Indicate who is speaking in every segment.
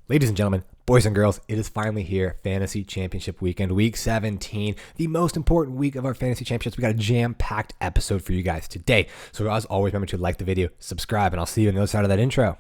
Speaker 1: Ladies and gentlemen, boys and girls, it is finally here, Fantasy Championship Weekend, Week 17, the most important week of our Fantasy Championships. We got a jam-packed episode for you guys today. So as always, remember to like the video, subscribe, and I'll see you on the other side of that intro.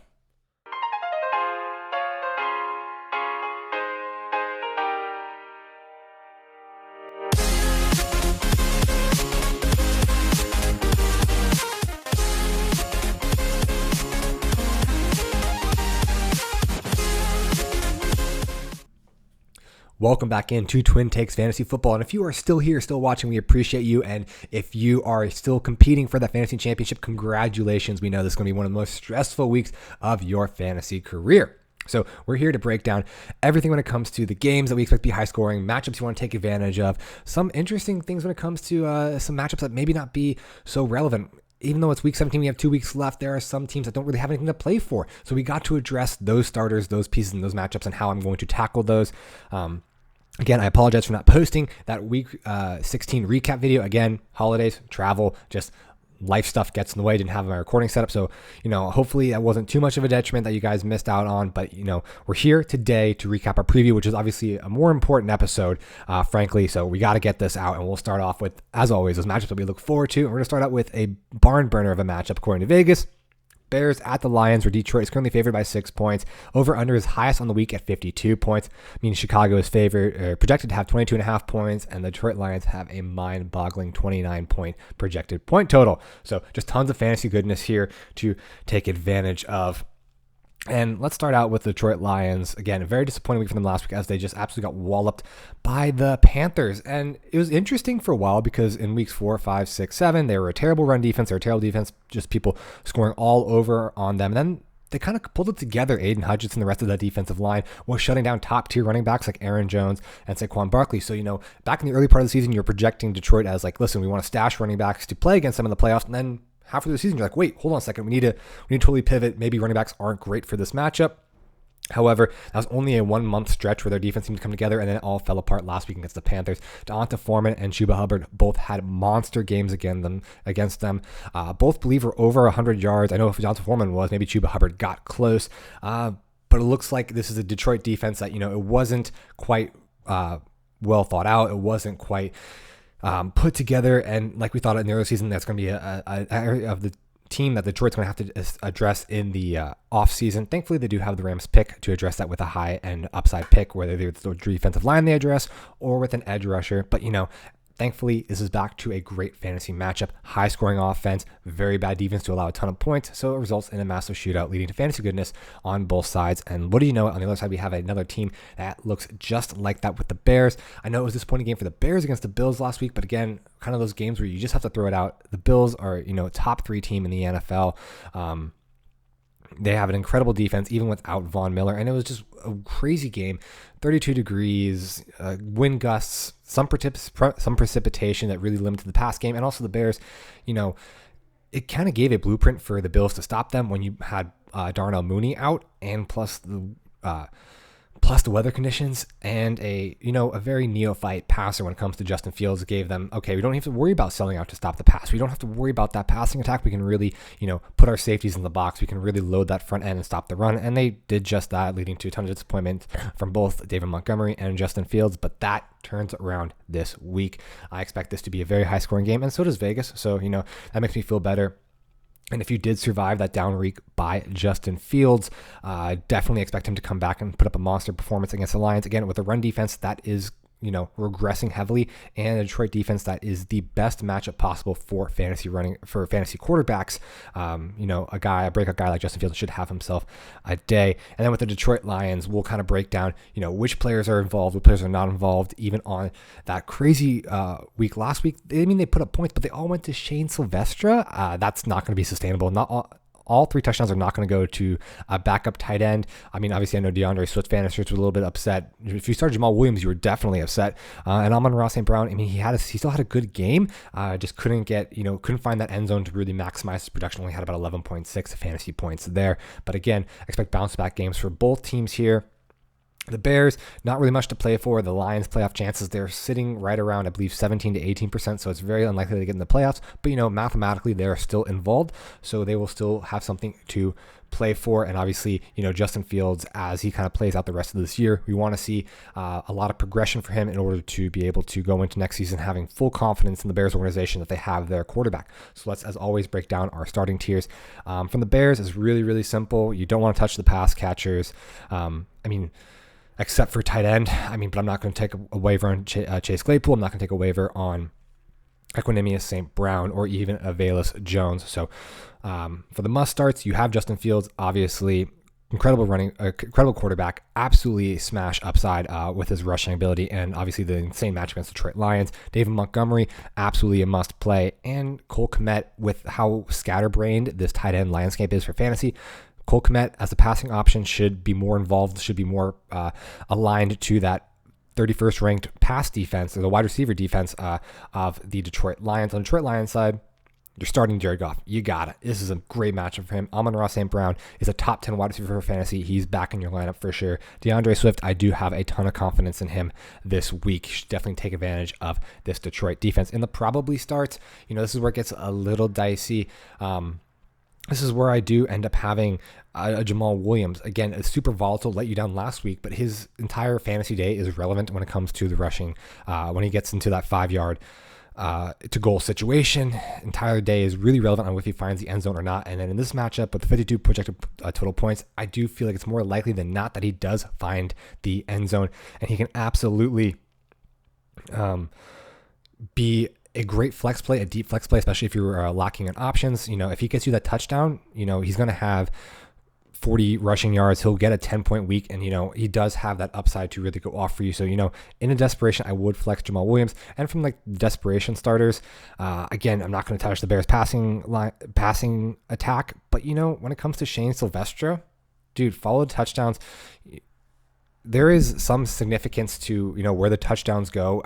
Speaker 1: Welcome back into TwinTakes Fantasy Football. And if you are still here, still watching, we appreciate you. And if you are still competing for that fantasy championship, congratulations. We know this is going to be one of the most stressful weeks of your fantasy career. So we're here to break down everything when it comes to the games that we expect to be high scoring, matchups you want to take advantage of, some interesting things when it comes to some matchups that maybe not be so relevant. Even though it's week 17, we have 2 weeks left, there are some teams that don't really have anything to play for. So we got to address those starters, those pieces, and those matchups and how I'm going to tackle those. Again, I apologize for not posting that week 16 recap video. Again, holidays, travel, just life stuff gets in the way. Didn't have my recording set up. So, hopefully that wasn't too much of a detriment that you guys missed out on. But, we're here today to recap our preview, which is obviously a more important episode, frankly. So we got to get this out. And we'll start off with, as always, those matchups that we look forward to. And we're going to start out with a barn burner of a matchup according to Vegas. Bears at the Lions, where Detroit is currently favored by 6 points. Over-under is highest on the week at 52 points, meaning Chicago is projected to have 22.5 points, and the Detroit Lions have a mind-boggling 29-point projected point total. So just tons of fantasy goodness here to take advantage of. And let's start out with the Detroit Lions. Again, a very disappointing week for them last week as they just absolutely got walloped by the Panthers. And it was interesting for a while because in weeks 4, 5, 6, 7, they were a terrible run defense. They were a terrible defense, just people scoring all over on them. And then they kind of pulled it together. Aiden Hutchinson, the rest of that defensive line, was shutting down top-tier running backs like Aaron Jones and Saquon Barkley. So, back in the early part of the season, you're projecting Detroit as like, listen, we want to stash running backs to play against them in the playoffs. And then halfway through the season, you're like, wait, hold on a second. We need to totally pivot. Maybe running backs aren't great for this matchup. However, that was only a 1 month stretch where their defense seemed to come together, and then it all fell apart last week against the Panthers. D'Onta Foreman and Chuba Hubbard both had monster games against them. Both believe were over 100 yards. I know if D'Onta Foreman was, maybe Chuba Hubbard got close. But it looks like this is a Detroit defense that, it wasn't quite well thought out. It wasn't quite put together, and like we thought in the early season, that's going to be an area of the team that Detroit's going to have to address in the offseason. Thankfully, they do have the Rams pick to address that with a high-end upside pick, whether it's the defensive line they address or with an edge rusher. But, thankfully, this is back to a great fantasy matchup. High-scoring offense, very bad defense to allow a ton of points, so it results in a massive shootout, leading to fantasy goodness on both sides. And what do you know? On the other side, we have another team that looks just like that with the Bears. I know it was a disappointing game for the Bears against the Bills last week, but again, kind of those games where you just have to throw it out. The Bills are, top 3 team in the NFL. They have an incredible defense, even without Von Miller, and it was just a crazy game. 32 degrees, wind gusts, some precipitation that really limited the pass game, and also the Bears, it kind of gave a blueprint for the Bills to stop them when you had Darnell Mooney out, and plus the weather conditions, and a very neophyte passer when it comes to Justin Fields gave them, okay, we don't have to worry about selling out to stop the pass. We don't have to worry about that passing attack. We can really, put our safeties in the box. We can really load that front end and stop the run. And they did just that, leading to a ton of disappointment from both David Montgomery and Justin Fields. But that turns around this week. I expect this to be a very high scoring game, and so does Vegas. So, that makes me feel better. And if you did survive that down week by Justin Fields, definitely expect him to come back and put up a monster performance against the Lions. Again, with a run defense that is, regressing heavily, and a Detroit defense that is the best matchup possible for fantasy quarterbacks. A breakout guy like Justin Fields should have himself a day. And then with the Detroit Lions, we'll kind of break down, which players are involved, which players are not involved, even on that crazy week last week. They put up points, but they all went to Shane Silvestre. That's not going to be sustainable. All 3 touchdowns are not going to go to a backup tight end. Obviously, I know DeAndre Swift fantasy was a little bit upset. If you started Jamal Williams, you were definitely upset. And Amon-Ra St. Brown, he still had a good game. Just couldn't find that end zone to really maximize his production. Only had about 11.6 fantasy points there. But again, expect bounce back games for both teams here. The Bears, not really much to play for. The Lions' playoff chances, they're sitting right around, I believe, 17 to 18%, so it's very unlikely to get in the playoffs. But, mathematically, they're still involved, so they will still have something to play for. And obviously, Justin Fields, as he kind of plays out the rest of this year, we want to see a lot of progression for him in order to be able to go into next season having full confidence in the Bears organization that they have their quarterback. So let's, as always, break down our starting tiers. From the Bears is really, really simple. You don't want to touch the pass catchers. Except for tight end. But I'm not going to take a waiver on Chase Claypool. I'm not going to take a waiver on Equanimous St. Brown or even Avalis Jones. So for the must starts, you have Justin Fields, obviously incredible quarterback, absolutely smash upside with his rushing ability, and obviously the insane match against Detroit Lions. David Montgomery, absolutely a must play, and Cole Kmet, with how scatterbrained this tight end landscape is for fantasy. Cole Kmet as a passing option should be more involved, should be more aligned to that 31st ranked pass defense, or the wide receiver defense of the Detroit Lions. On the Detroit Lions side, you're starting Jared Goff. You got it. This is a great matchup for him. Amon-Ra St. Brown is a top 10 wide receiver for fantasy. He's back in your lineup for sure. DeAndre Swift, I do have a ton of confidence in him this week. You should definitely take advantage of this Detroit defense. In the probably starts, this is where it gets a little dicey. This is where I do end up having a Jamal Williams. Again, it's super volatile, let you down last week, but his entire fantasy day is relevant when it comes to the rushing. When he gets into that 5-yard to goal situation, entire day is really relevant on if he finds the end zone or not. And then in this matchup with the 52 projected total points, I do feel like it's more likely than not that he does find the end zone, and he can absolutely be a great flex play, a deep flex play, especially if you're locking in options. If he gets you that touchdown, he's going to have 40 rushing yards. He'll get a 10-point week, and he does have that upside to really go off for you. So in a desperation, I would flex Jamal Williams. And from like desperation starters, again, I'm not going to touch the Bears passing attack, but when it comes to Shane Silvestre, dude, follow the touchdowns. There is some significance to where the touchdowns go.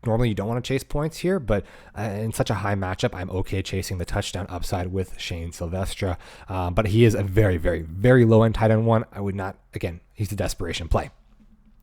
Speaker 1: Normally you don't want to chase points here, but in such a high matchup, I'm okay chasing the touchdown upside with Shane Silvestre. But he is a very, very, very low end tight end one. I would not, again, he's a desperation play.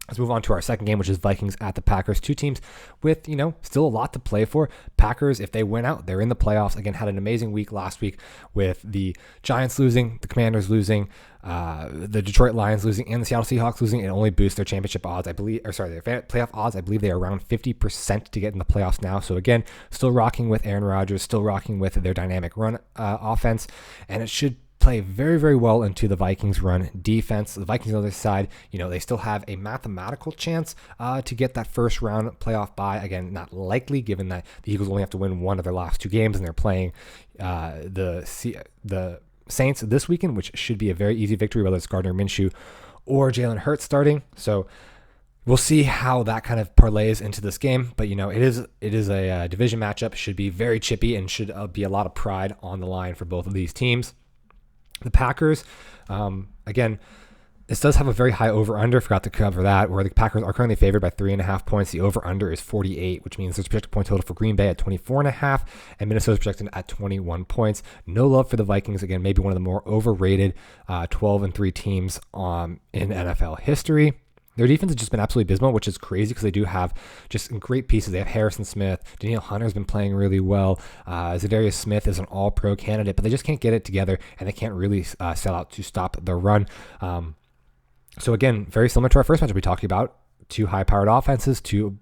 Speaker 1: Let's move on to our second game, which is Vikings at the Packers. Two teams with, still a lot to play for. Packers, if they win out, they're in the playoffs. Again, had an amazing week last week with the Giants losing, the Commanders losing, the Detroit Lions losing, and the Seattle Seahawks losing. It only boosts their championship odds, their playoff odds. I believe they are around 50% to get in the playoffs now. So again, still rocking with Aaron Rodgers, still rocking with their dynamic run offense, and it should play very, very well into the Vikings run defense. The Vikings on the other side, they still have a mathematical chance to get that first round playoff bye. Again, not likely given that the Eagles only have to win one of their last two games, and they're playing the Saints this weekend, which should be a very easy victory, whether it's Gardner Minshew or Jalen Hurts starting. So we'll see how that kind of parlays into this game, but it is a division matchup. Should be very chippy and should be a lot of pride on the line for both of these teams. The Packers, again, this does have a very high over-under. Forgot to cover that, where the Packers are currently favored by 3.5 points. The over-under is 48, which means there's a projected point total for Green Bay at 24.5, and Minnesota's projected at 21 points. No love for the Vikings. Again, maybe one of the more overrated 12-3 teams in NFL history. Their defense has just been absolutely abysmal, which is crazy because they do have just great pieces. They have Harrison Smith. Danielle Hunter's been playing really well. Zadarius Smith is an all-pro candidate, but they just can't get it together, and they can't really sell out to stop the run. So again, very similar to our first match we talked about. Two high-powered offenses, two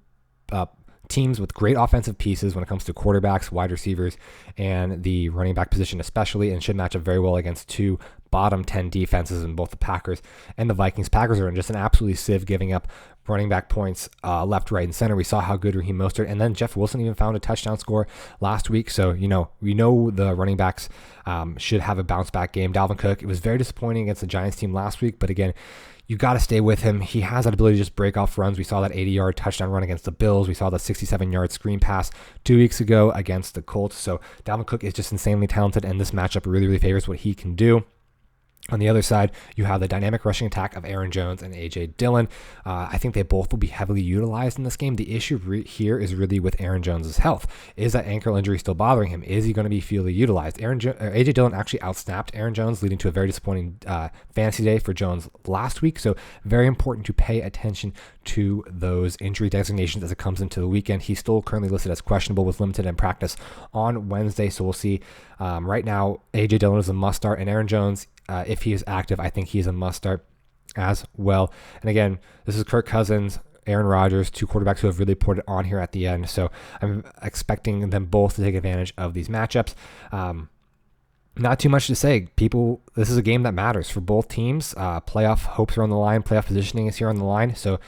Speaker 1: teams with great offensive pieces when it comes to quarterbacks, wide receivers, and the running back position especially, and should match up very well against two bottom 10 defenses in both the Packers and the Vikings. Packers are in just an absolutely sieve, giving up running back points left, right, and center. We saw how good Raheem Mostert, and then Jeff Wilson even found a touchdown score last week. So, we know the running backs should have a bounce back game. Dalvin Cook, it was very disappointing against the Giants team last week, but again, you got to stay with him. He has that ability to just break off runs. We saw that 80-yard touchdown run against the Bills. We saw the 67-yard screen pass 2 weeks ago against the Colts. So Dalvin Cook is just insanely talented, and this matchup really, really favors what he can do. On the other side, you have the dynamic rushing attack of Aaron Jones and A.J. Dillon. I think they both will be heavily utilized in this game. The issue here is really with Aaron Jones' health. Is that ankle injury still bothering him? Is he going to be fully utilized? A.J. Dillon actually outsnapped Aaron Jones, leading to a very disappointing fantasy day for Jones last week. So very important to pay attention to those injury designations as it comes into the weekend. He's still currently listed as questionable with limited in practice on Wednesday. So we'll see. Right now, A.J. Dillon is a must start, and Aaron Jones, if he is active, I think he's a must start as well. And again, this is Kirk Cousins, Aaron Rodgers, two quarterbacks who have really put it on here at the end. So I'm expecting them both to take advantage of these matchups. Not too much to say. This is a game that matters for both teams. Playoff hopes are on the line. Playoff positioning is here on the line. So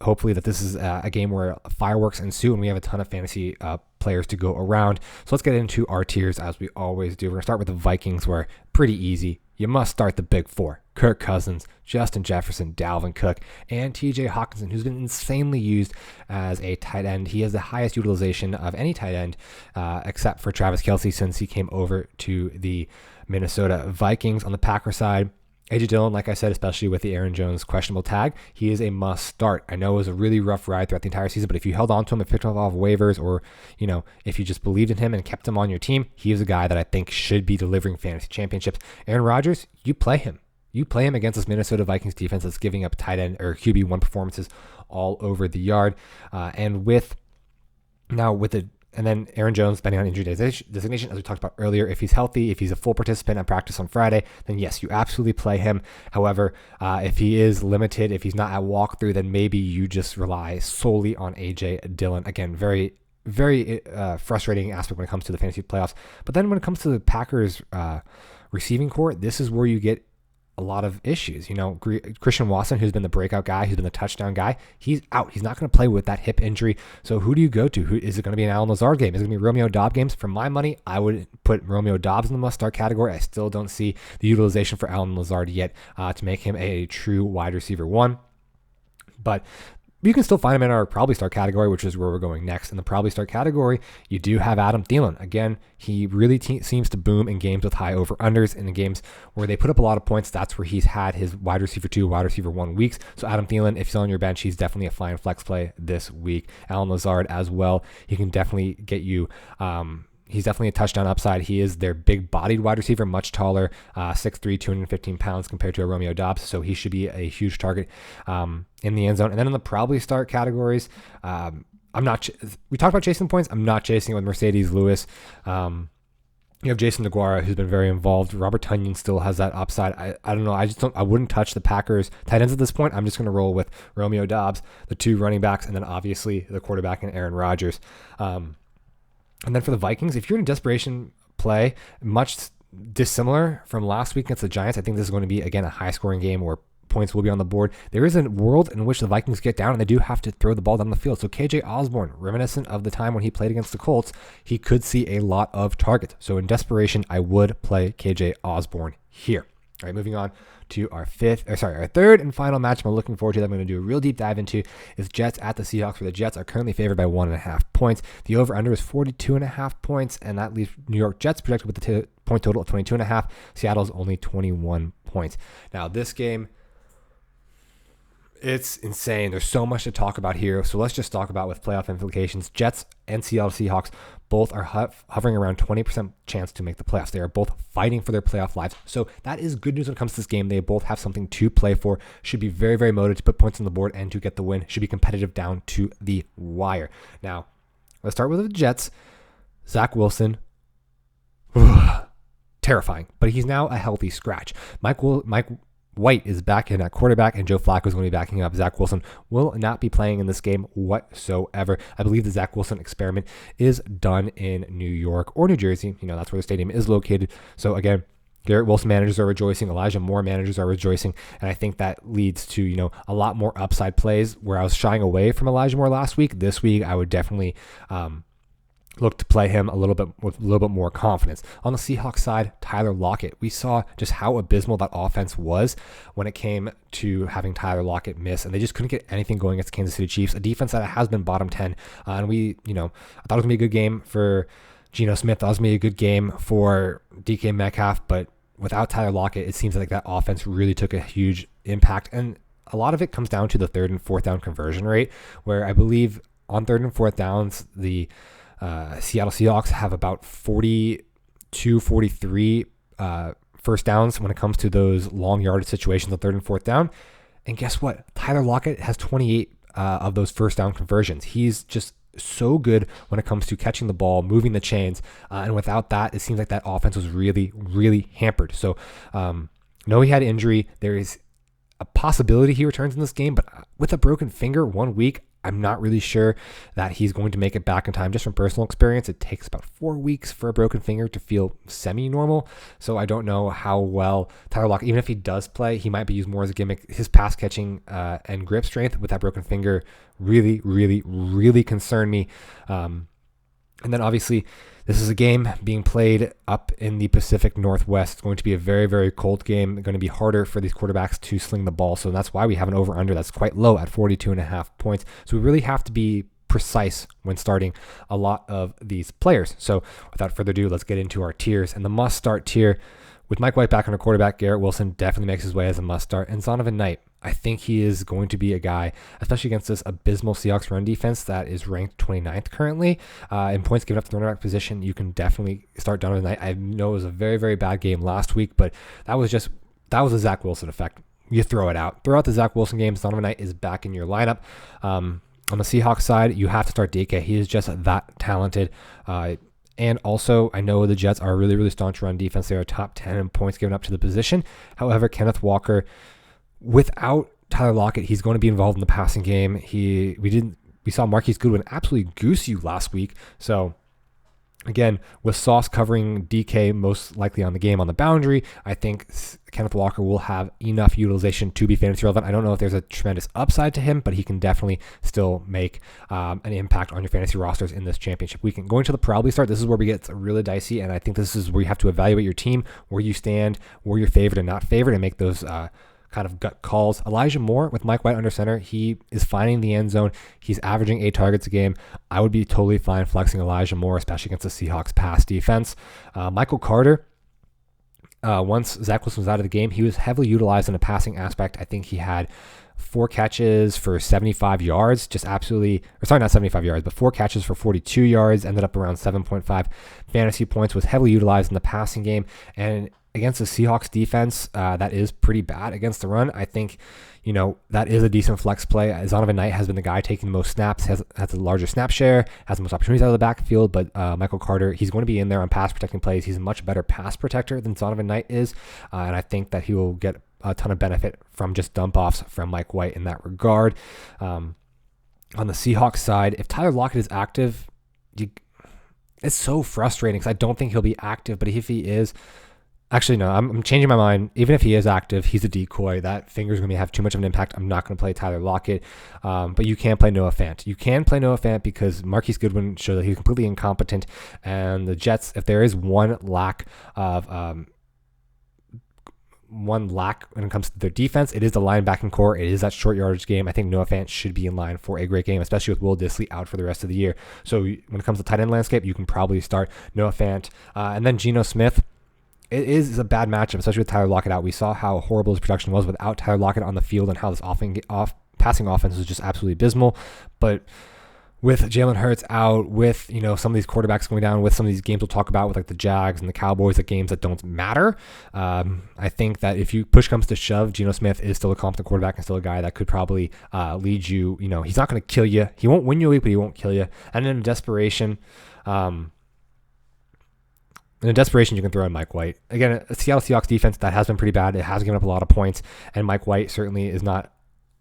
Speaker 1: hopefully that this is a game where fireworks ensue and we have a ton of fantasy players to go around. So let's get into our tiers as we always do. We're going to start with the Vikings, where pretty easy. You must start the big four: Kirk Cousins, Justin Jefferson, Dalvin Cook, and TJ Hawkinson, who's been insanely used as a tight end. He has the highest utilization of any tight end, except for Travis Kelce, since he came over to the Minnesota Vikings. On the Packers side, A.J. Dillon, like I said, especially with the Aaron Jones questionable tag, he is a must start. I know it was a really rough ride throughout the entire season, but if you held on to him and picked him off waivers, or if you just believed in him and kept him on your team, he is a guy that I think should be delivering fantasy championships. Aaron Rodgers, you play him. You play him against this Minnesota Vikings defense that's giving up tight end or QB1 performances all over the yard. And then Aaron Jones, depending on injury designation, as we talked about earlier, if he's healthy, if he's a full participant at practice on Friday, then yes, you absolutely play him. However, if he is limited, if he's not at walkthrough, then maybe you just rely solely on A.J. Dillon. Again, very, very frustrating aspect when it comes to the fantasy playoffs. But then when it comes to the Packers receiving core, this is where you get a lot of issues. Christian Watson, who's been the breakout guy, who's been the touchdown guy, he's out. He's not going to play with that hip injury. So who do you go to? Is it going to be an Allen Lazard game? Is it going to be Romeo Doubs games? For my money, I would put Romeo Doubs in the must-start category. I still don't see the utilization for Allen Lazard yet to make him a true wide receiver one. But you can still find him in our probably start category, which is where we're going next. In the probably start category, you do have Adam Thielen. Again, he really seems to boom in games with high over-unders. In the games where they put up a lot of points, that's where he's had his wide receiver 2, wide receiver 1 weeks. So Adam Thielen, if he's on your bench, he's definitely a fine flex play this week. Allen Lazard as well. He can definitely get you... He's definitely a touchdown upside. He is their big-bodied wide receiver, much taller, 6'3", 215 pounds compared to a Romeo Doubs, so he should be a huge target in the end zone. And then in the probably start categories, we talked about chasing points. I'm not chasing it with Mercedes Lewis. You have Jason DeGuara, who's been very involved. Robert Tonyan still has that upside. I don't know. I wouldn't touch the Packers tight ends at this point. I'm just going to roll with Romeo Doubs, the 2 running backs, and then obviously the quarterback and Aaron Rodgers. And then for the Vikings, if you're in a desperation play, much dissimilar from last week against the Giants, I think this is going to be, again, a high-scoring game where points will be on the board. There is a world in which the Vikings get down and they do have to throw the ball down the field. So KJ Osborne, reminiscent of the time when he played against the Colts, he could see a lot of targets. So in desperation, I would play KJ Osborne here. All right, moving on to our third and final match I'm looking forward to that I'm going to do a real deep dive into is Jets at the Seahawks, where the Jets are currently favored by 1.5 points. The over-under is 42.5 points, and that leaves New York Jets projected with the point total of 22.5. Seattle's only 21 points. Now, this game, it's insane. There's so much to talk about here. So let's just talk about with playoff implications. Jets and Seattle Seahawks both are hovering around 20% chance to make the playoffs. They are both fighting for their playoff lives. So that is good news when it comes to this game. They both have something to play for. Should be very, very motivated to put points on the board and to get the win. Should be competitive down to the wire. Now, let's start with the Jets. Zach Wilson. Terrifying. But he's now a healthy scratch. Mike White is back in at quarterback, and Joe Flacco is going to be backing up. Zach Wilson will not be playing in this game whatsoever. I believe the Zach Wilson experiment is done in New York or New Jersey. That's where the stadium is located. So again, Garrett Wilson managers are rejoicing. Elijah Moore managers are rejoicing. And I think that leads to, a lot more upside plays. Where I was shying away from Elijah Moore last week, this week I would definitely look to play him with a little bit more confidence. On the Seahawks side, Tyler Lockett. We saw just how abysmal that offense was when it came to having Tyler Lockett miss, and they just couldn't get anything going against Kansas City Chiefs, a defense that has been bottom 10. And I thought it was going to be a good game for Geno Smith. That was going to be a good game for DK Metcalf, but without Tyler Lockett, it seems like that offense really took a huge impact. And a lot of it comes down to the 3rd and 4th down conversion rate, where I believe on 3rd and 4th downs, the Seattle Seahawks have about 42, 43 first downs when it comes to those long yardage situations on 3rd and 4th down. And guess what? Tyler Lockett has 28 of those first down conversions. He's just so good when it comes to catching the ball, moving the chains. And without that, it seems like that offense was really, really hampered. So, no, he had injury. There is a possibility he returns in this game, but with a broken finger 1 week, I'm not really sure that he's going to make it back in time. Just from personal experience, it takes about 4 weeks for a broken finger to feel semi-normal. So I don't know how well Tyler Lockett, even if he does play, he might be used more as a gimmick. His pass catching and grip strength with that broken finger really, really, really concern me. And then obviously, this is a game being played up in the Pacific Northwest. It's going to be a very, very cold game. It's going to be harder for these quarterbacks to sling the ball. So that's why we have an over-under that's quite low at 42.5 points. So we really have to be precise when starting a lot of these players. So without further ado, let's get into our tiers. And the must-start tier, with Mike White back on our quarterback, Garrett Wilson definitely makes his way as a must-start. And Zonovan Knight, I think he is going to be a guy, especially against this abysmal Seahawks run defense that is ranked 29th currently in points given up to the running back position. You can definitely start Zonovan Knight. I know it was a very, very bad game last week, but that was a Zach Wilson effect. You throw it out. Throw out the Zach Wilson game. Zonovan Knight is back in your lineup. On the Seahawks side, you have to start DK. He is just that talented. And also, I know the Jets are a really, really staunch run defense. They are top 10 in points given up to the position. However, Kenneth Walker, without Tyler Lockett, he's going to be involved in the passing game. We saw Marquise Goodwin absolutely goose you last week. So again, with Sauce covering DK most likely on the game on the boundary, I think Kenneth Walker will have enough utilization to be fantasy relevant. I don't know if there's a tremendous upside to him, but he can definitely still make an impact on your fantasy rosters in this championship weekend. Going to the probably start, this is where we get really dicey, and I think this is where you have to evaluate your team, where you stand, where you're favored and not favored, and make those kind of gut calls. Elijah Moore with Mike White under center, he is finding the end zone. He's averaging 8 targets a game. I would be totally fine flexing Elijah Moore, especially against the Seahawks pass defense. Michael Carter, once Zach Wilson was out of the game, he was heavily utilized in a passing aspect. I think he had 4 catches for 75 yards, not 75 yards, but 4 catches for 42 yards, ended up around 7.5 fantasy points, was heavily utilized in the passing game. And against the Seahawks defense, that is pretty bad against the run. I think, that is a decent flex play. Zonovan Knight has been the guy taking the most snaps, has the larger snap share, has the most opportunities out of the backfield, but Michael Carter, he's going to be in there on pass protecting plays. He's a much better pass protector than Zonovan Knight is, and I think that he will get a ton of benefit from just dump-offs from Mike White in that regard. On the Seahawks side, if Tyler Lockett is active, it's so frustrating because I don't think he'll be active, but if he is, actually, no, I'm changing my mind. Even if he is active, he's a decoy. That finger's going to have too much of an impact. I'm not going to play Tyler Lockett, but you can play Noah Fant. You can play Noah Fant because Marquise Goodwin showed that he's completely incompetent, and the Jets, if there is one lack when it comes to their defense, it is the linebacking core. It is that short yardage game. I think Noah Fant should be in line for a great game, especially with Will Dissly out for the rest of the year. So when it comes to tight end landscape, you can probably start Noah Fant. And then Geno Smith. It is a bad matchup, especially with Tyler Lockett out. We saw how horrible his production was without Tyler Lockett on the field and how this passing offense was just absolutely abysmal. But with Jalen Hurts out, with some of these quarterbacks going down, with some of these games we'll talk about with like the Jags and the Cowboys, the games that don't matter, I think that if push comes to shove, Geno Smith is still a competent quarterback and still a guy that could probably lead you. He's not going to kill you. He won't win you a week, but he won't kill you. And in desperation, you can throw in Mike White. Again, a Seattle Seahawks defense that has been pretty bad. It has given up a lot of points, and Mike White certainly is not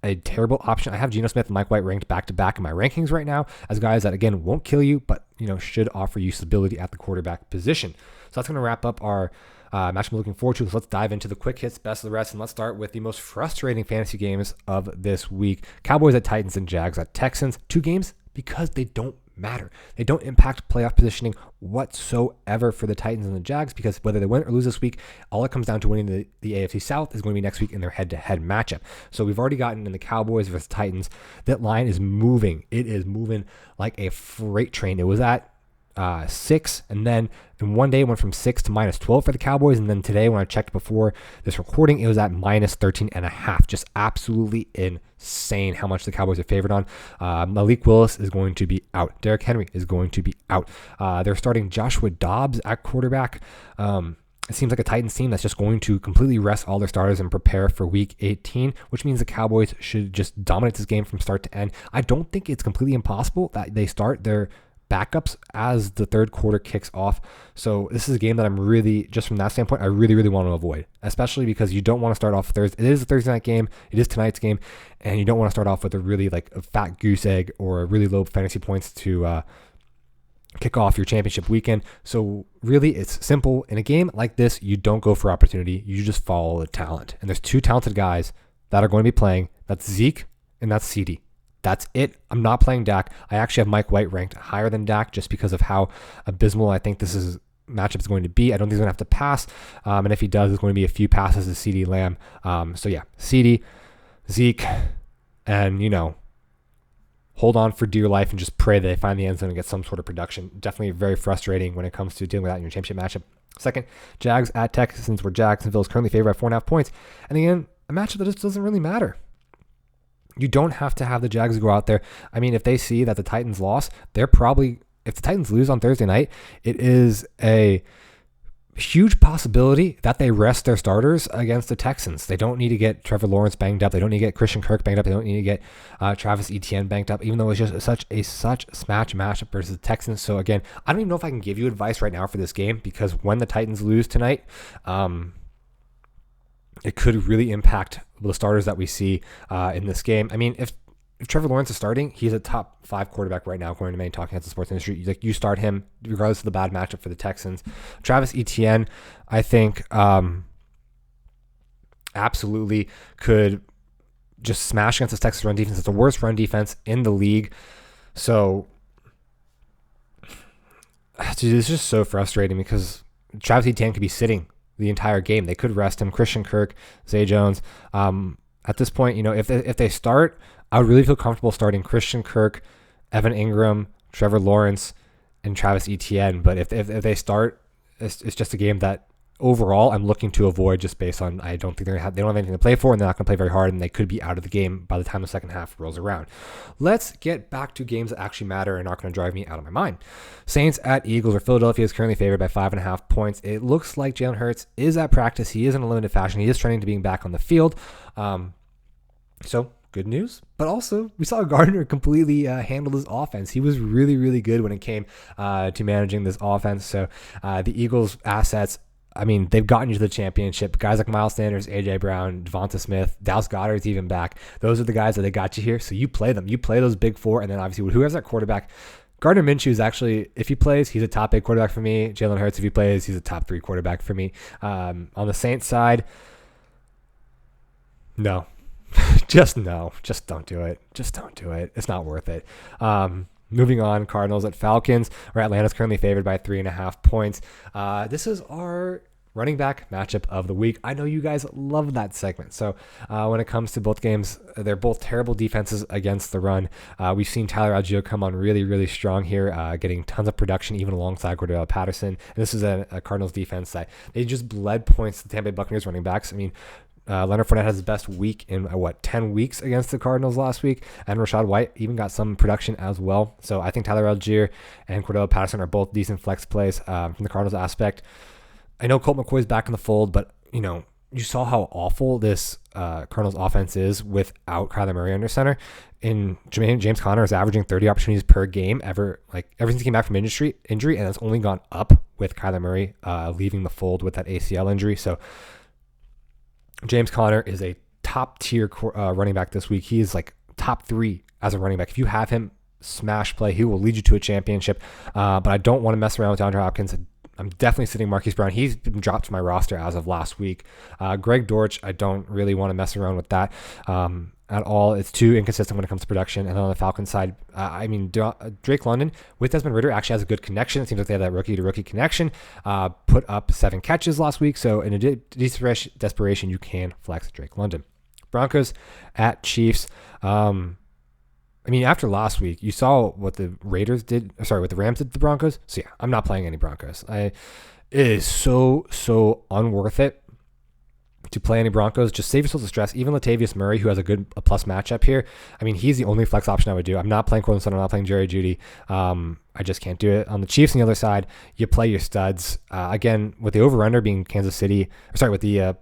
Speaker 1: a terrible option. I have Geno Smith and Mike White ranked back-to-back in my rankings right now as guys that, again, won't kill you, but should offer you stability at the quarterback position. So that's going to wrap up our match I'm looking forward to. So let's dive into the quick hits, best of the rest, and let's start with the most frustrating fantasy games of this week. Cowboys at Titans and Jags at Texans. 2 games because they don't matter. They don't impact playoff positioning whatsoever for the Titans and the Jags, because whether they win or lose this week, all it comes down to winning the AFC South is going to be next week in their head-to-head matchup. So we've already gotten in the Cowboys versus Titans. That line is moving. It is moving like a freight train. It was at 6, and then in one day it went from 6 to -12 for the Cowboys, and then today when I checked before this recording, it was at -13.5. Just absolutely insane how much the Cowboys are favored on. Malik Willis is going to be out. Derrick Henry is going to be out. They're starting Joshua Dobbs at quarterback. it seems like a Titans team that's just going to completely rest all their starters and prepare for week 18, which means the Cowboys should just dominate this game from start to end. I don't think it's completely impossible that they start their backups as the third quarter kicks off. So this is a game that I'm really, just from that standpoint, I really, really want to avoid, especially because you don't want to start off Thursday. It is a Thursday night game. It is tonight's game. And you don't want to start off with a really like a fat goose egg or a really low fantasy points to kick off your championship weekend. So really it's simple. In a game like this, you don't go for opportunity. You just follow the talent. And there's two talented guys that are going to be playing. That's Zeke and that's CD. That's it. I'm not playing Dak. I actually have Mike White ranked higher than Dak just because of how abysmal I think this matchup is going to be. I don't think he's going to have to pass. And if he does, there's going to be a few passes to CD Lamb. So yeah, CD, Zeke, and, hold on for dear life and just pray that they find the end zone and get some sort of production. Definitely very frustrating when it comes to dealing with that in your championship matchup. Second, Jags at Texans, where Jacksonville is currently favored by 4.5 points. And again, a matchup that just doesn't really matter. You don't have to have the Jags go out there. I mean, if they see that the Titans lost, if the Titans lose on Thursday night, it is a huge possibility that they rest their starters against the Texans. They don't need to get Trevor Lawrence banged up. They don't need to get Christian Kirk banged up. They don't need to get Travis Etienne banged up, even though it's just such a smash matchup versus the Texans. So again, I don't even know if I can give you advice right now for this game, because when the Titans lose tonight, it could really impact the starters that we see in this game. I mean, if Trevor Lawrence is starting, he's a top 5 quarterback right now, according to many talking heads in the sports industry. You start him regardless of the bad matchup for the Texans. Travis Etienne, I think, absolutely could just smash against this Texas run defense. It's the worst run defense in the league. So, dude, it's just so frustrating because Travis Etienne could be sitting the entire game. They could rest him. Christian Kirk, Zay Jones. At this point, if they start, I would really feel comfortable starting Christian Kirk, Evan Ingram, Trevor Lawrence, and Travis Etienne. But if they start, it's just a game that overall I'm looking to avoid, just based on I don't think they don't have anything to play for, and they're not going to play very hard, and they could be out of the game by the time the second half rolls around. Let's get back to games that actually matter and are not going to drive me out of my mind. Saints at Eagles, where Philadelphia is currently favored by 5.5 points. It looks like Jalen Hurts is at practice. He is in a limited fashion. He is trending to being back on the field. So good news, but also we saw Gardner completely handle this offense. He was really, really good when it came to managing this offense. So the Eagles' assets, I mean, they've gotten you to the championship. Guys like Miles Sanders, A.J. Brown, Devonta Smith, Dallas Goedert's even back. Those are the guys that they got you here. So you play them. You play those big four, and then obviously whoever's that quarterback. Gardner Minshew is actually, if he plays, he's a top 8 quarterback for me. Jalen Hurts, if he plays, he's a top 3 quarterback for me. On the Saints side, no. Just don't do it. Just don't do it. It's not worth it. Moving on, Cardinals at Falcons, where Atlanta's currently favored by 3.5 points. This is our running back matchup of the week. I know you guys love that segment. So when it comes to both games, they're both terrible defenses against the run. We've seen Tyler Algier come on really, really strong here, getting tons of production even alongside Cordell Patterson. And this is a Cardinals defense that they just bled points to the Tampa Bay Buccaneers running backs. I mean, Leonard Fournette has his best week in 10 weeks against the Cardinals last week, and Rachaad White even got some production as well. So I think Tyler Algier and Cordell Patterson are both decent flex plays from the Cardinals aspect. I know Colt McCoy's back in the fold, but you saw how awful this Cardinals offense is without Kyler Murray under center. And James Conner is averaging 30 opportunities per game ever since he came back from injury, and it's only gone up with Kyler Murray leaving the fold with that ACL injury. So James Conner is a top tier running back this week. He is like top 3 as a running back. If you have him, smash play. He will lead you to a championship. But I don't want to mess around with DeAndre Hopkins. I'm definitely sitting Marquise Brown. He's been dropped from my roster as of last week. Greg Dortch, I don't really want to mess around with that at all. It's too inconsistent when it comes to production. And then on the Falcons side, Drake London with Desmond Ridder actually has a good connection. It seems like they have that rookie-to-rookie connection. Put up 7 catches last week. So in a desperation, you can flex Drake London. Broncos at Chiefs. After last week, you saw what the Rams did to the Broncos. So yeah, I'm not playing any Broncos. It is so unworth it to play any Broncos, just save yourself the stress. Even Latavius Murray, who has a plus matchup here, I mean, he's the only flex option I would do. I'm not playing Courtland Sutton. I'm not playing Jerry Jeudy. I just can't do it. On the Chiefs on the other side, you play your studs. Again, with the over-under being with the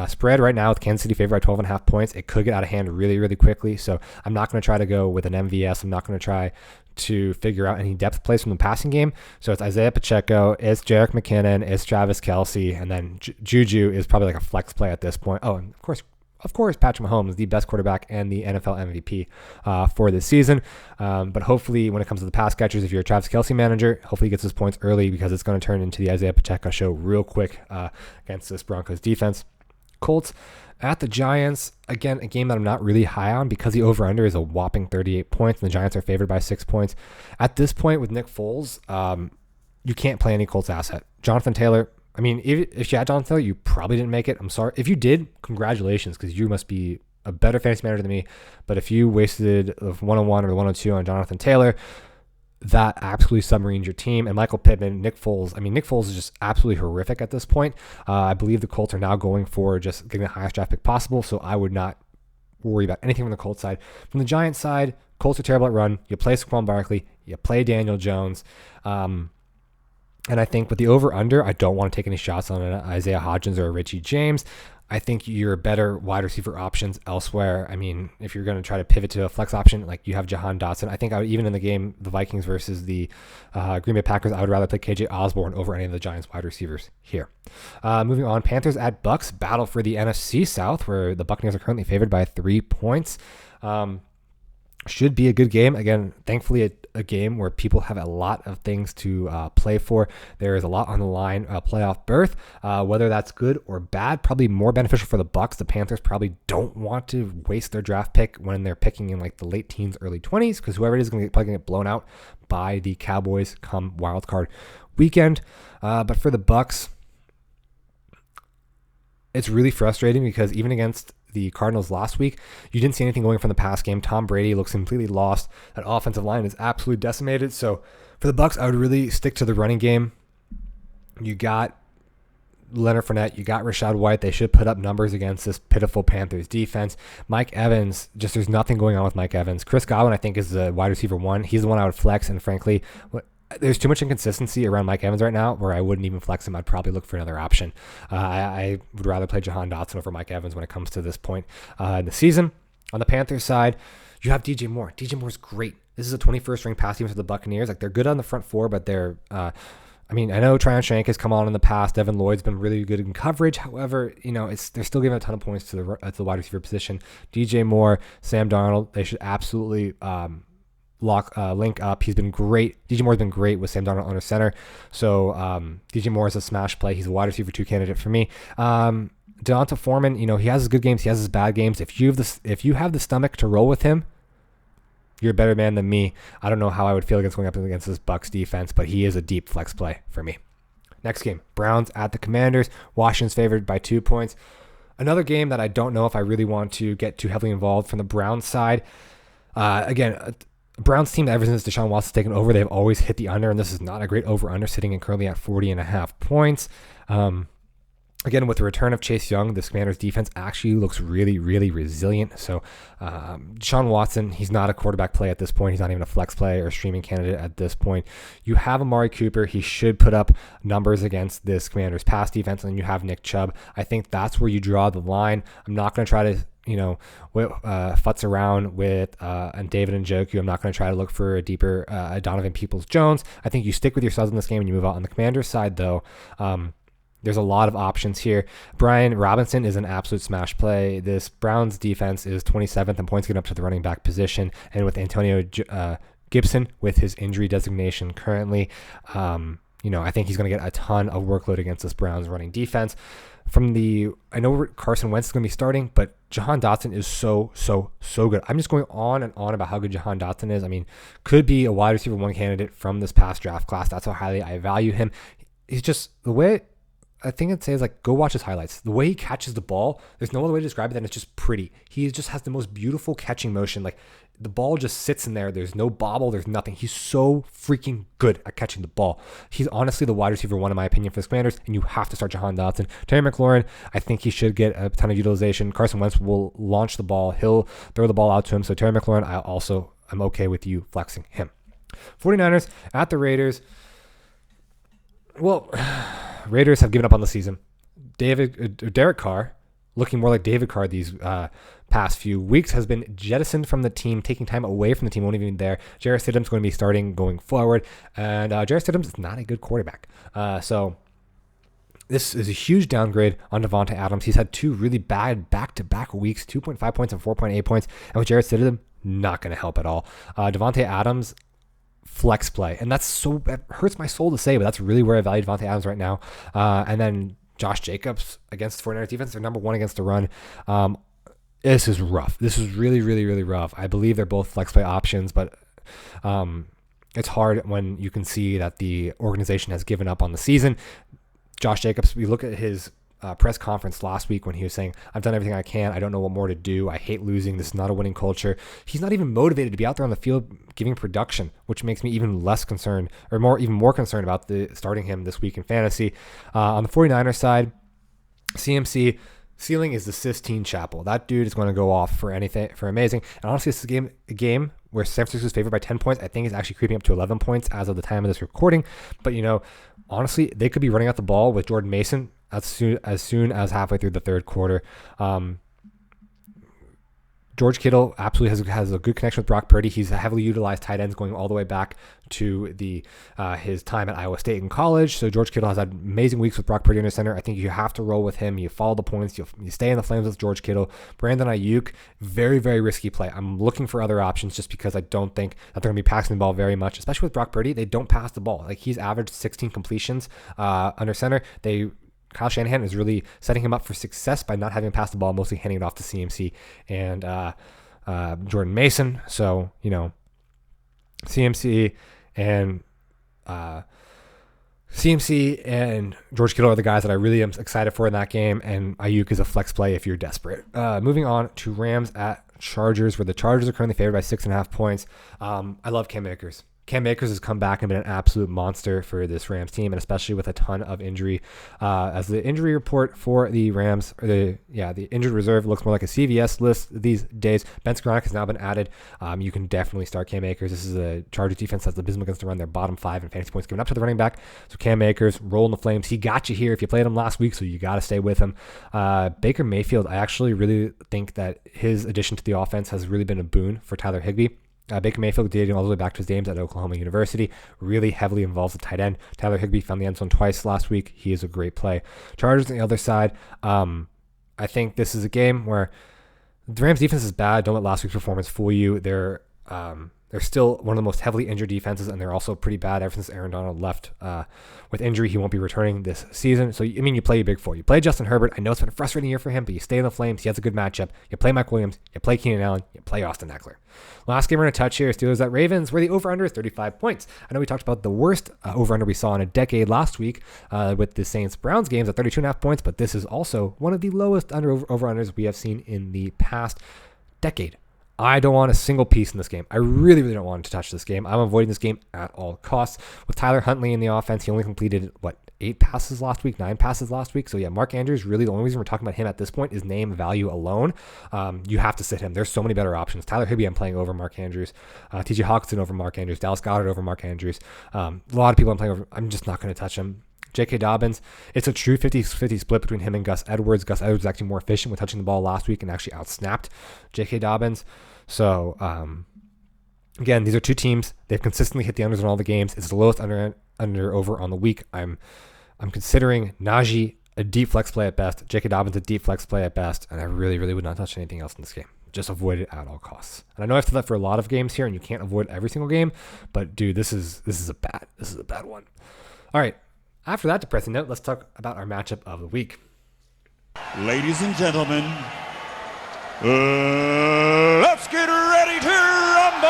Speaker 1: spread right now with Kansas City favored by 12.5 points, it could get out of hand really, really quickly. So I'm not going to try to go with an MVS. I'm not going to try to figure out any depth plays from the passing game. So it's Isaiah Pacheco, it's Jerick McKinnon, it's Travis Kelce, and then Juju is probably like a flex play at this point. Oh, and of course, Patrick Mahomes, the best quarterback and the NFL MVP for this season. But hopefully when it comes to the pass catchers, if you're a Travis Kelce manager, hopefully he gets his points early because it's going to turn into the Isaiah Pacheco show real quick against this Broncos defense. Colts at the Giants, again, a game that I'm not really high on because the over-under is a whopping 38 points and the Giants are favored by 6 points. At this point with Nick Foles, you can't play any Colts asset. Jonathan Taylor, I mean, if you had Jonathan Taylor, you probably didn't make it. I'm sorry. If you did, congratulations, because you must be a better fantasy manager than me. But if you wasted the 101 or the 102 on Jonathan Taylor, that absolutely submarines your team. And Michael Pittman, Nick Foles. I mean, Nick Foles is just absolutely horrific at this point. I believe the Colts are now going for just getting the highest draft pick possible, so I would not worry about anything from the Colts side. From the Giants side, Colts are terrible at run. You play Saquon Barkley. You play Daniel Jones. And I think with the over-under, I don't want to take any shots on Isaiah Hodgins or Richie James. I think you're better wide receiver options elsewhere. I mean, if you're going to try to pivot to a flex option, like you have Jahan Dotson. I think even in the game, the Vikings versus the Green Bay Packers, I would rather play KJ Osborne over any of the Giants wide receivers here. Moving on, Panthers at Bucks, battle for the NFC South, where the Buccaneers are currently favored by 3 points. Should be a good game. Again, thankfully a game where people have a lot of things to play for. There is a lot on the line, playoff berth. Whether that's good or bad, probably more beneficial for the Bucks. The Panthers probably don't want to waste their draft pick when they're picking in like the late teens, early 20s, because whoever it is probably going to get blown out by the Cowboys come wild card weekend. But for the Bucks, it's really frustrating because even against the Cardinals last week, you didn't see anything going from the pass game. Tom Brady looks completely lost. That offensive line is absolutely decimated. So for the Bucks, I would really stick to the running game. You got Leonard Fournette, you got Rachaad White. They should put up numbers against this pitiful Panthers defense. Mike Evans, just there's nothing going on with Mike Evans. Chris Godwin, I think, is the wide receiver 1. He's the one I would flex, and frankly, there's too much inconsistency around Mike Evans right now where I wouldn't even flex him. I'd probably look for another option. I would rather play Jahan Dotson over Mike Evans when it comes to this point in the season. On the Panthers side, you have DJ Moore. DJ Moore's great. This is a 21st ring pass team for the Buccaneers. Like, they're good on the front four, but they're I know Tryon Shank has come on in the past. Devin Lloyd's been really good in coverage. However, they're still giving a ton of points to the wide receiver position. DJ Moore, Sam Darnold, they should absolutely link up. He's been great. DJ Moore's been great with Sam Darnold under center. So DJ Moore is a smash play. He's a wide receiver 2 candidate for me. Deonta Foreman, he has his good games. He has his bad games. If you have the stomach to roll with him, you're a better man than me. I don't know how I would feel going up against this Bucs defense, but he is a deep flex play for me. Next game, Browns at the Commanders. Washington's favored by 2 points. Another game that I don't know if I really want to get too heavily involved from the Browns side. Again, Browns team, ever since Deshaun Watson's taken over, they've always hit the under, and this is not a great over-under, sitting in currently at 40.5 points. Again, with the return of Chase Young, this Commanders defense actually looks really, really resilient. So Deshaun Watson, he's not a quarterback play at this point. He's not even a flex play or streaming candidate at this point. You have Amari Cooper. He should put up numbers against this Commanders pass defense, and you have Nick Chubb. I think that's where you draw the line. I'm not going to try to futz around with and David Njoku. I'm not going to try to look for a deeper Donovan Peoples-Jones. I think you stick with your subs in this game and you move out. On the Commanders side, though, there's a lot of options here. Brian Robinson is an absolute smash play. This Browns defense is 27th in points getting up to the running back position, and with Antonio Gibson with his injury designation currently, I think he's going to get a ton of workload against this Browns running defense. I know Carson Wentz is going to be starting, but Jahan Dotson is so good. I'm just going on and on about how good Jahan Dotson is. I mean, could be a wide receiver 1 candidate from this past draft class. That's how highly I value him. He's just the way thing I'd say is like, go watch his highlights. The way he catches the ball, there's no other way to describe it than it's just pretty. He just has the most beautiful catching motion. Like the ball just sits in there. There's no bobble. There's nothing. He's so freaking good at catching the ball. He's honestly the wide receiver one in my opinion for the Commanders, and you have to start Jahan Dotson. Terry McLaurin, I think he should get a ton of utilization. Carson Wentz will launch the ball. He'll throw the ball out to him. So Terry McLaurin, I'm okay with you flexing him. 49ers at the Raiders. Well, Raiders have given up on the season. Derek Carr, looking more like David Carr these past few weeks, has been jettisoned from the team, taking time away from the team, won't even be there. Jarrett Stidham's going to be starting going forward, and Jarrett Stidham is not a good quarterback. So this is a huge downgrade on Devontae Adams. He's had two really bad back-to-back weeks, 2.5 points and 4.8 points, and with Jarrett Stidham, not going to help at all. Devontae Adams, flex play, and that hurts my soul to say, but that's really where I value Devontae Adams right now. And then Josh Jacobs against the 49ers defense, they're number one against the run. This is rough. This is really, really, really rough. I believe they're both flex play options, but it's hard when you can see that the organization has given up on the season. Josh Jacobs, we look at his press conference last week when he was saying, I've done everything I can. I don't know what more to do. I hate losing. This is not a winning culture. He's not even motivated to be out there on the field giving production, which makes me even less concerned, or even more concerned about starting him this week in fantasy. On the 49ers side, CMC, ceiling is the Sistine Chapel. That dude is going to go off for amazing. And honestly, this is a game where San Francisco is favored by 10 points. I think it's actually creeping up to 11 points as of the time of this recording. But, honestly, they could be running out the ball with Jordan Mason as soon as halfway through the third quarter. George Kittle absolutely has a good connection with Brock Purdy. He's a heavily utilized tight ends going all the way back to his time at Iowa State in college. So George Kittle has had amazing weeks with Brock Purdy under center. I think you have to roll with him. You follow the points. You stay in the flames with George Kittle. Brandon Ayuk, very, very risky play. I'm looking for other options just because I don't think that they're going to be passing the ball very much, especially with Brock Purdy. They don't pass the ball. Like, he's averaged 16 completions under center. Kyle Shanahan is really setting him up for success by not having passed the ball, mostly handing it off to CMC and Jordan Mason. So, CMC and George Kittle are the guys that I really am excited for in that game, and Ayuk is a flex play if you're desperate. Moving on to Rams at Chargers, where the Chargers are currently favored by 6.5 points. I love Cam Akers. Cam Akers has come back and been an absolute monster for this Rams team, and especially with a ton of injury. As the injury report for the Rams, the injured reserve looks more like a CVS list these days. Ben Skowronek has now been added. You can definitely start Cam Akers. This is a Chargers defense that's abysmal against the run. They're bottom 5 in fantasy points given up to the running back. So Cam Akers, rolling the flames. He got you here if you played him last week, so you got to stay with him. Baker Mayfield, I actually really think that his addition to the offense has really been a boon for Tyler Higbee. Baker Mayfield dating all the way back to his games at Oklahoma University, really heavily involves the tight end. Tyler Higbee found the end zone twice last week. He is a great play. Chargers on the other side, I think this is a game where the Rams defense is bad. Don't let last week's performance fool you. They're still one of the most heavily injured defenses, and they're also pretty bad ever since Aaron Donald left with injury. He won't be returning this season. So, you play your big four. You play Justin Herbert. I know it's been a frustrating year for him, but you stay in the flames. He has a good matchup. You play Mike Williams. You play Keenan Allen. You play Austin Eckler. Last game we're going to touch here, Steelers at Ravens, where the over-under is 35 points. I know we talked about the worst over-under we saw in a decade last week with the Saints-Browns games at 32.5 points, but this is also one of the lowest over-unders we have seen in the past decade. I don't want a single piece in this game. I really, really don't want to touch this game. I'm avoiding this game at all costs. With Tyler Huntley in the offense, he only completed, 9 passes last week. So, Mark Andrews, really the only reason we're talking about him at this point is name value alone. You have to sit him. There's so many better options. Tyler Higbee, I'm playing over Mark Andrews. TJ Hawkinson over Mark Andrews. Dallas Goedert over Mark Andrews. A lot of people I'm playing over. I'm just not going to touch him. J.K. Dobbins, it's a true 50-50 split between him and Gus Edwards. Gus Edwards is actually more efficient with touching the ball last week and actually outsnapped J.K. Dobbins. So, again, these are two teams. They've consistently hit the unders in all the games. It's the lowest under over on the week. I'm considering Najee a deep flex play at best, J.K. Dobbins a deep flex play at best, and I really, really would not touch anything else in this game. Just avoid it at all costs. And I know I've said that for a lot of games here, and you can't avoid every single game, but dude, this is a bad one. All right. After that depressing note, let's talk about our matchup of the week.
Speaker 2: Ladies and gentlemen, let's get ready to rumble!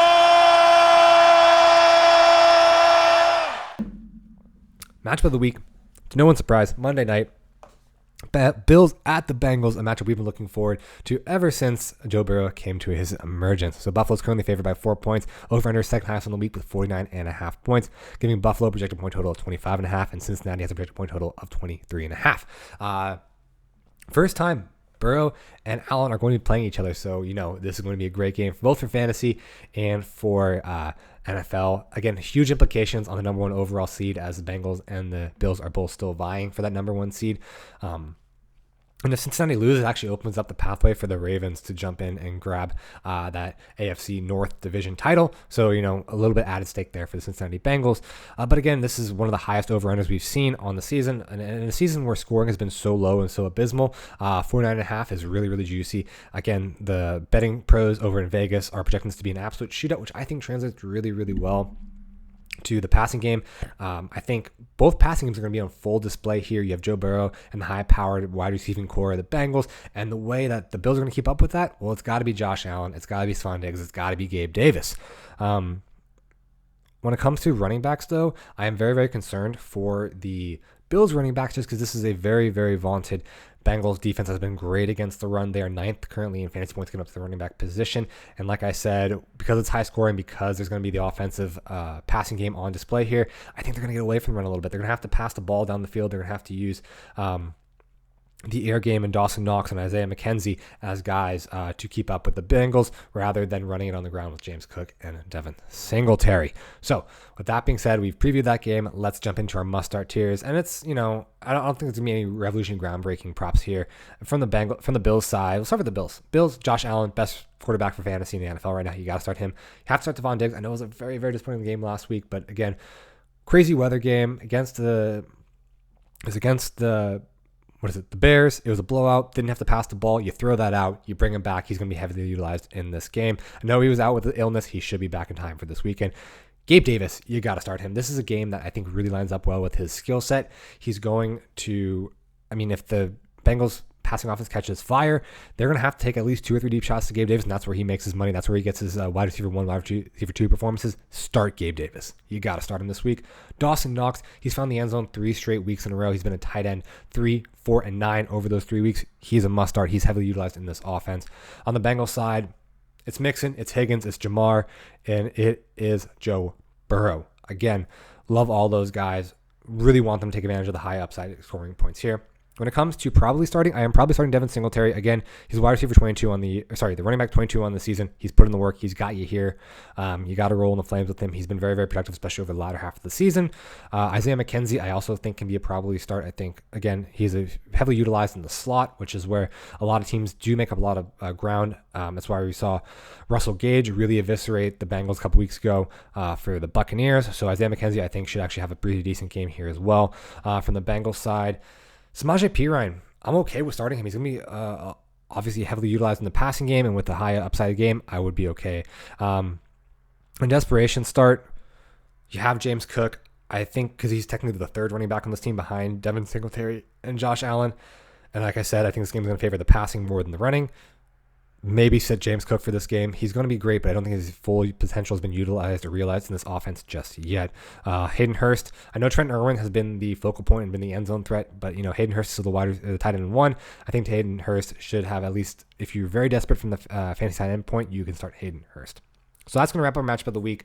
Speaker 1: Matchup of the week, to no one's surprise, Monday night, Bills at the Bengals, a matchup we've been looking forward to ever since Joe Burrow came to his emergence. So Buffalo's currently favored by 4 points, over/under second highest on the week with 49.5 points, giving Buffalo a projected point total of 25.5, and Cincinnati has a projected point total of 23.5. First time Burrow and Allen are going to be playing each other, so this is going to be a great game both for fantasy and for NFL. Again, huge implications on the number one overall seed, as the Bengals and the Bills are both still vying for that number one seed. And if Cincinnati loses, it actually opens up the pathway for the Ravens to jump in and grab that AFC North division title. So, a little bit added stake there for the Cincinnati Bengals. But again, this is one of the highest over-unders we've seen on the season. And in a season where scoring has been so low and so abysmal, 49.5 is really, really juicy. Again, the betting pros over in Vegas are projecting this to be an absolute shootout, which I think translates really, really well to the passing game. I think both passing games are going to be on full display here. You have Joe Burrow and the high-powered wide receiving core of the Bengals, and the way that the Bills are going to keep up with that, well, it's got to be Josh Allen, it's got to be Stephon Diggs, it's got to be Gabe Davis. When it comes to running backs, though, I am very, very concerned for the Bills running backs, just because this is a very, very vaunted Bengals defense has been great against the run. They are 9th currently in fantasy points given up to the running back position. And like I said, because it's high scoring, because there's going to be the offensive passing game on display here, I think they're going to get away from the run a little bit. They're going to have to pass the ball down the field. They're going to have to use the air game and Dawson Knox and Isaiah McKenzie as guys to keep up with the Bengals, rather than running it on the ground with James Cook and Devin Singletary. So with that being said, we've previewed that game. Let's jump into our must-start tiers. And it's, I don't think there's going to be any revolutionary groundbreaking props here. From the Bills side, we'll start with the Bills. Bills, Josh Allen, best quarterback for fantasy in the NFL right now. You got to start him. You have to start Stephon Diggs. I know it was a very, very disappointing game last week, but again, crazy weather game against the Bears. It was a blowout. Didn't have to pass the ball. You throw that out. You bring him back. He's going to be heavily utilized in this game. I know he was out with the illness. He should be back in time for this weekend. Gabe Davis, you got to start him. This is a game that I think really lines up well with his skill set. He's going to, if the Bengals passing offense catches fire, they're going to have to take at least 2 or 3 deep shots to Gabe Davis, and that's where he makes his money. That's where he gets his wide receiver 1, wide receiver 2 performances. Start Gabe Davis. You got to start him this week. Dawson Knox, he's found the end zone 3 straight weeks in a row. He's been a tight end 3, 4, and 9 over those 3 weeks. He's a must start. He's heavily utilized in this offense. On the Bengals side, it's Mixon, it's Higgins, it's Jamar, and it is Joe Burrow. Again, love all those guys. Really want them to take advantage of the high upside scoring points here. When it comes to probably starting, I am probably starting Devin Singletary. Again, he's wide receiver 22 the running back 22 on the season. He's put in the work. He's got you here. You got to roll in the flames with him. He's been very, very productive, especially over the latter half of the season. Isaiah McKenzie, I also think can be a probably start. I think, again, he's heavily utilized in the slot, which is where a lot of teams do make up a lot of ground. That's why we saw Russell Gage really eviscerate the Bengals a couple weeks ago for the Buccaneers. So Isaiah McKenzie, I think, should actually have a pretty decent game here as well. From the Bengals side, Samaje Perine, I'm okay with starting him. He's going to be obviously heavily utilized in the passing game, and with the high upside game, I would be okay. In desperation start, you have James Cook, I think, because he's technically the 3rd running back on this team behind Devin Singletary and Josh Allen. And like I said, I think this game is going to favor the passing more than the running. Maybe sit James Cook for this game. He's going to be great, but I don't think his full potential has been utilized or realized in this offense just yet. Hayden Hurst. I know Trent Irwin has been the focal point and been the end zone threat, but Hayden Hurst is still the tight end 1. I think Hayden Hurst should have at least, if you're very desperate from the fantasy tight end point, you can start Hayden Hurst. So that's going to wrap up our matchup of the week.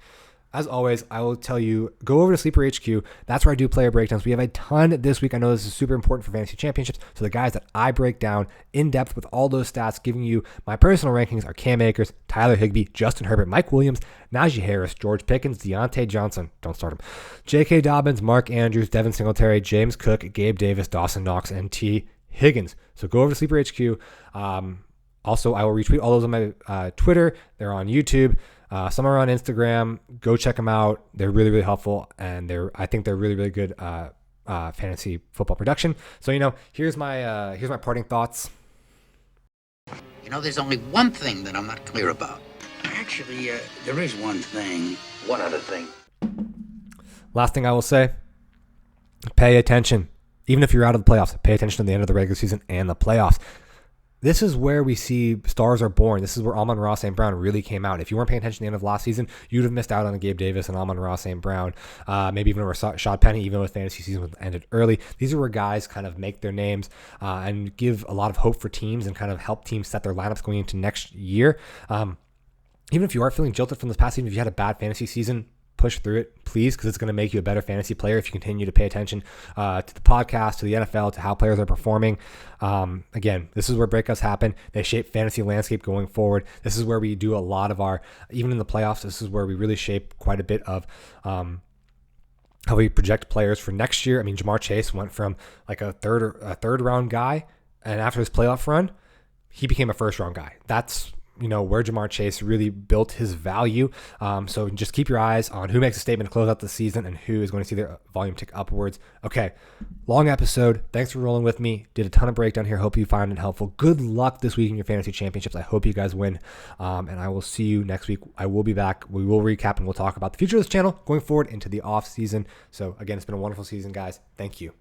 Speaker 1: As always, I will tell you, go over to Sleeper HQ. That's where I do player breakdowns. We have a ton this week. I know this is super important for fantasy championships. So the guys that I break down in depth with all those stats, giving you my personal rankings, are Cam Akers, Tyler Higbee, Justin Herbert, Mike Williams, Najee Harris, George Pickens, Deontay Johnson, don't start him, J.K. Dobbins, Mark Andrews, Devin Singletary, James Cook, Gabe Davis, Dawson Knox, and T. Higgins. So go over to Sleeper HQ. Also, I will retweet all those on my Twitter. They're on YouTube. Some are on Instagram. Go check them out. They're really, really helpful, and I think they're really, really good fantasy football production. So here's my parting thoughts.
Speaker 3: There's only one thing that I'm not clear about.
Speaker 4: Actually, there is one thing.
Speaker 3: What other thing?
Speaker 1: Last thing I will say: pay attention. Even if you're out of the playoffs, pay attention to the end of the regular season and the playoffs. this is where we see stars are born. This is where Amon-Ra St. Brown really came out. If you weren't paying attention to the end of last season, you'd have missed out on a Gabe Davis and Amon-Ra St. Brown, maybe even a Rashad Penny, even though his fantasy season ended early. These are where guys kind of make their names and give a lot of hope for teams and kind of help teams set their lineups going into next year. Even if you are feeling jilted from this past season, if you had a bad fantasy season, push through it, please, because it's going to make you a better fantasy player if you continue to pay attention to the podcast, to the NFL, to how players are performing. Again, this is where breakouts happen. They shape fantasy landscape going forward. This is where we do a lot of our, even in the playoffs, this is where we really shape quite a bit of how we project players for next year. I mean, Jamar Chase went from like a third round guy, and after his playoff run, he became a first round guy. That's where Jamar Chase really built his value. So just keep your eyes on who makes a statement to close out the season and who is going to see their volume tick upwards. Okay, long episode. Thanks for rolling with me. Did a ton of breakdown here. Hope you found it helpful. Good luck this week in your fantasy championships. I hope you guys win. And I will see you next week. I will be back. We will recap and we'll talk about the future of this channel going forward into the off season. So again, it's been a wonderful season, guys. Thank you.